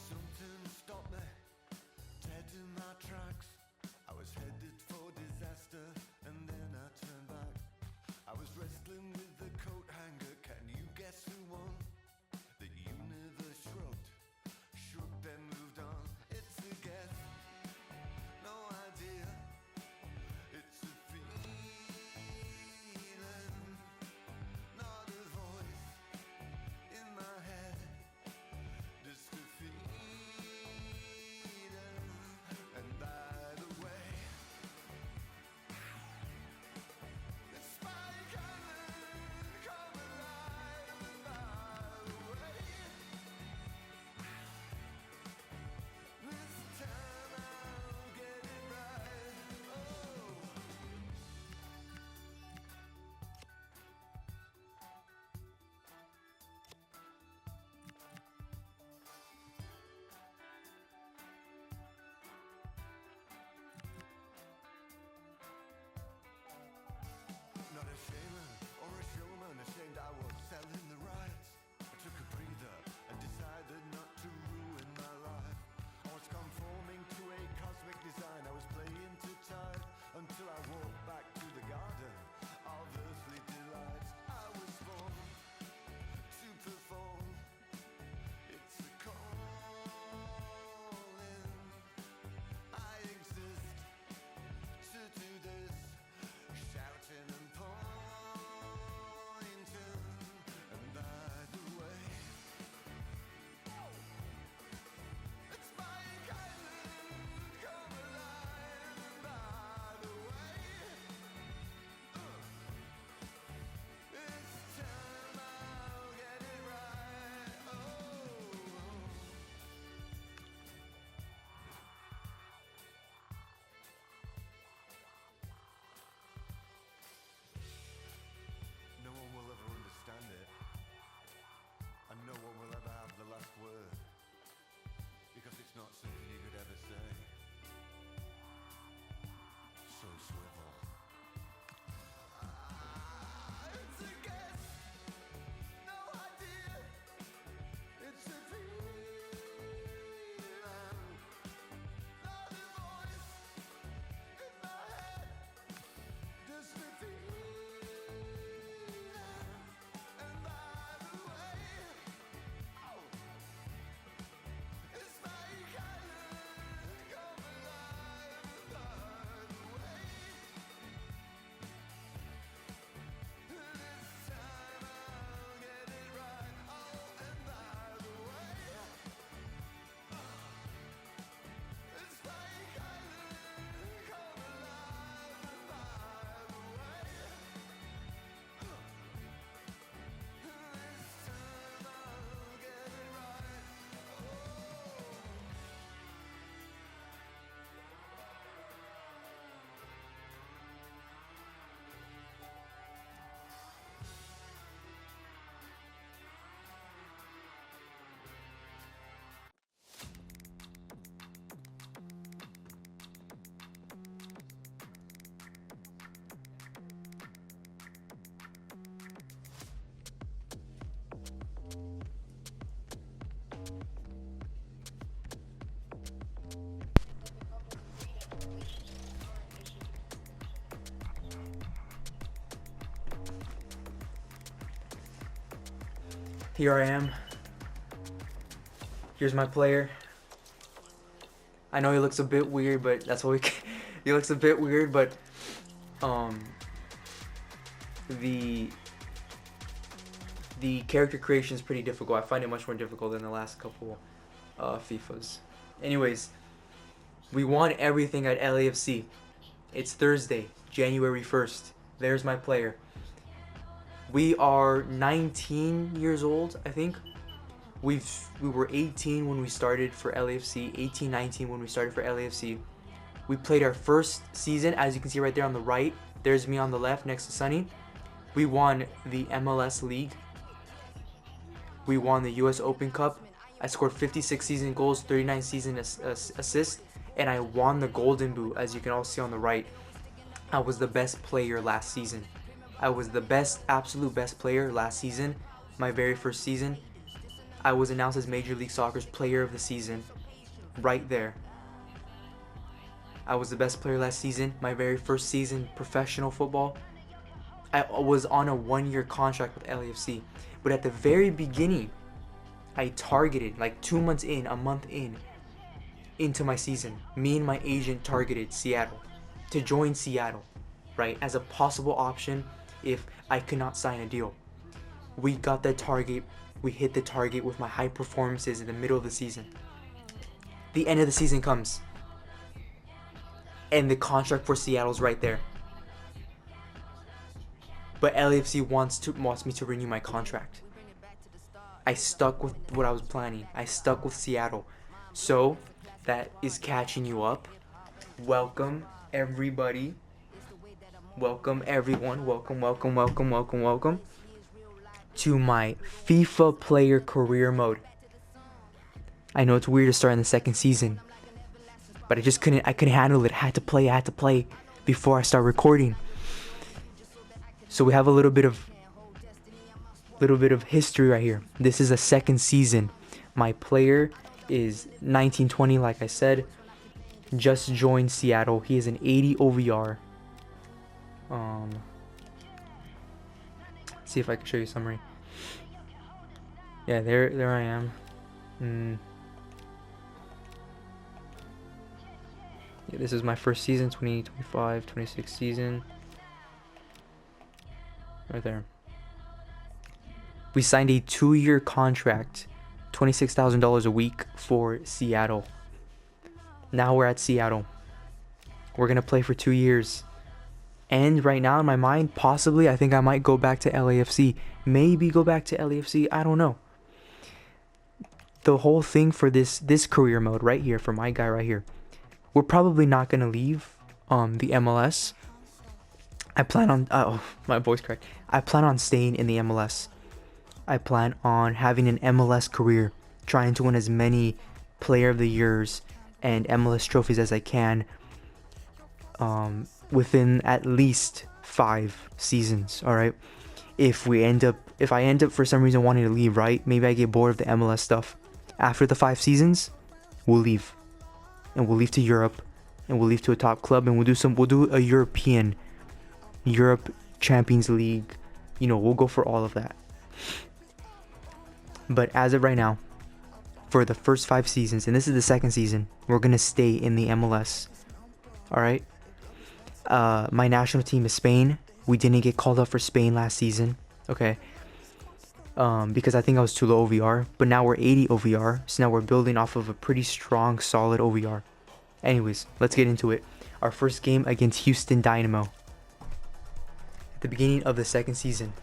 Something stopped me dead in my tracks. I was headed for disaster and then I turned back. I was wrestling with the coat hanger. Can you guess who won? The universe shrugged and moved on. It's a guess, no idea. It's a feeling, not a voice in my head. Just a feeling. And by the way, it's Spike Island, come alive. And by the way, this time I'll get it right. Oh. Not a shaman or a showman, ashamed I was selling the rights. I took a breather and decided not to ruin my life. I was conforming to a cosmic design. I was playing to tide until I walked back to the garden of earthly delights. I was born to perform. It's a calling. I exist to do this, shouting and pointing. And by the way, it's Spike Island, come alive. And by the way, this time I'll get it right. Oh. No one will ever understand it, and no one will ever have the last word, because it's not something you could ever say. So swivel. It's a guess, no idea. It's a feeling, not a voice in my head. Just a feeling. And by the way, it's Spike Island, come alive. And by the way, this time I'll get it right. Oh, and by the way, it's Spike Island, come alive. And by the way, this time I'll get it right. Here I am. Here's my player. I know he looks a bit weird, but that's what he looks a bit weird, but the character creation is pretty difficult. I find it much more difficult than the last couple FIFAs. Anyways, we won everything at LAFC. It's Thursday, January 1st. There's my player. We are 19 years old, I think. We were 18 when we started for LAFC, 18, 19 when we started for LAFC. We played our first season, as you can see right there on the right. There's me on the left next to Sunny. We won the MLS League. We won the US Open Cup. I scored 56 season goals, 39 season assists, and I won the Golden Boot, as you can all see on the right. I was the best player last season. I was the best, absolute best player last season, my very first season. I was announced as Major League Soccer's Player of the Season, right there. I was the best player last season, my very first season professional football. I was on a 1-year contract with LAFC, but at the very beginning, I targeted, like 2 months in, a month in, into my season. Me and my agent targeted Seattle, to join Seattle, right, as a possible option if I could not sign a deal. We got that target. We hit the target with my high performances in the middle of the season. The end of the season comes, and the contract for Seattle's right there. But LAFC wants me to renew my contract. I stuck with what I was planning. I stuck with Seattle. So that is catching you up. Welcome everybody. Welcome everyone. Welcome to my FIFA player career mode. I know it's weird to start in the second season, but I couldn't handle it. I had to play before I start recording. So we have a little bit of history right here. This is a second season. My player is 1920, like I said, just joined Seattle. He is an 80 OVR. See if I can show you a summary. Yeah, there I am. Yeah, this is my first season, 2025-26 season. Right there. We signed a 2-year contract, $26,000 a week for Seattle. Now we're at Seattle. We're gonna play for 2 years. And right now in my mind, possibly, I think I might go back to LAFC. Maybe go back to LAFC. I don't know. The whole thing for this career mode right here, for my guy right here, we're probably not gonna leave the MLS. I plan on my voice cracked. I plan on staying in the MLS. I plan on having an MLS career, trying to win as many Player of the Years and MLS trophies as I can within at least 5 seasons. All right. If I end up for some reason wanting to leave, right? Maybe I get bored of the MLS stuff. After the 5 seasons, we'll leave, and we'll leave to Europe, and we'll leave to a top club, and we'll do a Europe Champions League. You know, we'll go for all of that. But as of right now, for the first 5 seasons, and this is the second season, we're gonna stay in the MLS. All right. My national team is Spain. We didn't get called up for Spain last season. Okay. Because I think I was too low OVR. But now we're 80 OVR. So now we're building off of a pretty strong, solid OVR. Anyways, let's get into it. Our first game against Houston Dynamo. At the beginning of the second season.